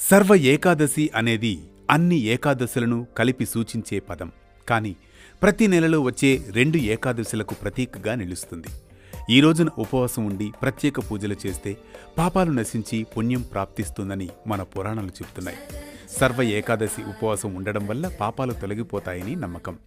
సర్వ ఏకాదశి అనేది అన్ని ఏకాదశులను కలిపి సూచించే పదం. కానీ ప్రతి నెలలో వచ్చే 2 ఏకాదశులకు ప్రతీకగా నిలుస్తుంది. ఈ రోజున ఉపవాసం ఉండి ప్రత్యేక పూజలు చేస్తే పాపాలు నశించి పుణ్యం ప్రాప్తిస్తుందని మన పురాణాలు చెబుతున్నాయి. సర్వ ఏకాదశి ఉపవాసం ఉండడం వల్ల పాపాలు తొలగిపోతాయని నమ్మకం.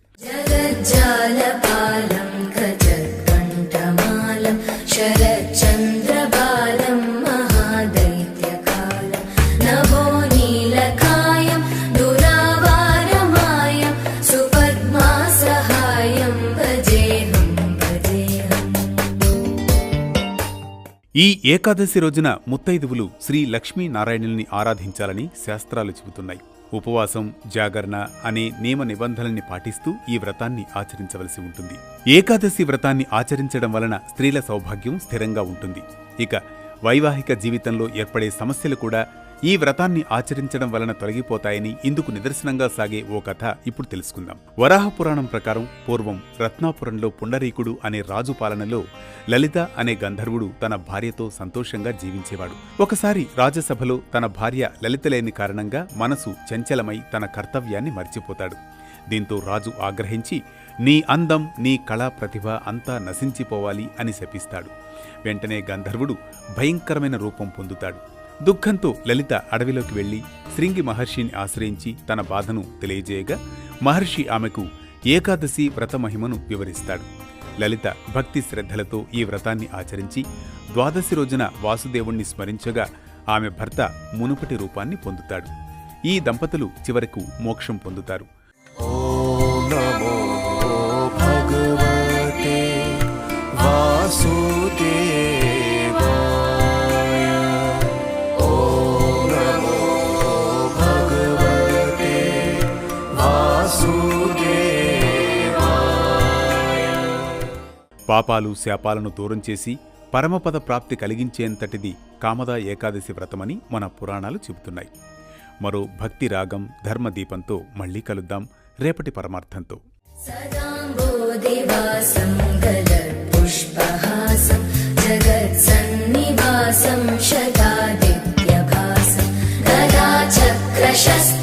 ఈ ఏకాదశి రోజున ముత్తైదువులు శ్రీ లక్ష్మీనారాయణుల్ని ఆరాధించాలని శాస్త్రాలు చెబుతున్నాయి. ఉపవాసం, జాగరణ అనే నియమ నిబంధనల్ని పాటిస్తూ ఈ వ్రతాన్ని ఆచరించవలసి ఉంటుంది. ఏకాదశి వ్రతాన్ని ఆచరించడం వలన స్త్రీల సౌభాగ్యం స్థిరంగా ఉంటుంది. ఇక వైవాహిక జీవితంలో ఏర్పడే సమస్యలు కూడా ఈ వ్రతాన్ని ఆచరించడం వలన తొలగిపోతాయని ఇందుకు నిదర్శనంగా సాగే ఓ కథ ఇప్పుడు తెలుసుకుందాం. వరాహ పురాణం ప్రకారం పూర్వం రత్నాపురంలో పుండరీకుడు అనే రాజు పాలనలో లలిత అనే గంధర్వుడు తన భార్యతో సంతోషంగా జీవించేవాడు. ఒకసారి రాజసభలో తన భార్య లలిత లేని కారణంగా మనసు చంచలమై తన కర్తవ్యాన్ని మర్చిపోతాడు. దీంతో రాజు ఆగ్రహించి నీ అందం, నీ కళా ప్రతిభ అంతా నశించిపోవాలి అని శపిస్తాడు. వెంటనే గంధర్వుడు భయంకరమైన రూపం పొందుతాడు. దుఃఖంతో లలిత అడవిలోకి వెళ్లి శృంగి మహర్షిని ఆశ్రయించి తన బాధను తెలియజేయగా మహర్షి ఆమెకు ఏకాదశి వ్రత మహిమను వివరిస్తాడు. లలిత భక్తి శ్రద్ధలతో ఈ వ్రతాన్ని ఆచరించి ద్వాదశి రోజున వాసుదేవుణ్ణి స్మరించగా ఆమె భర్త మునుపటి రూపాన్ని పొందుతాడు. ఈ దంపతులు చివరకు మోక్షం పొందుతారు. పాపాలు, శాపాలను దూరం చేసి పరమపద ప్రాప్తి కలిగించేంతటిది కామదా ఏకాదశి వ్రతమని మన పురాణాలు చెబుతున్నాయి. మరో భక్తి రాగం, ధర్మదీపంతో మళ్లీ కలుద్దాం రేపటి పరమార్థంతో. జగత్సన్నివాసం శతాదిత్యభాసం గదాచక్రశస్త్ర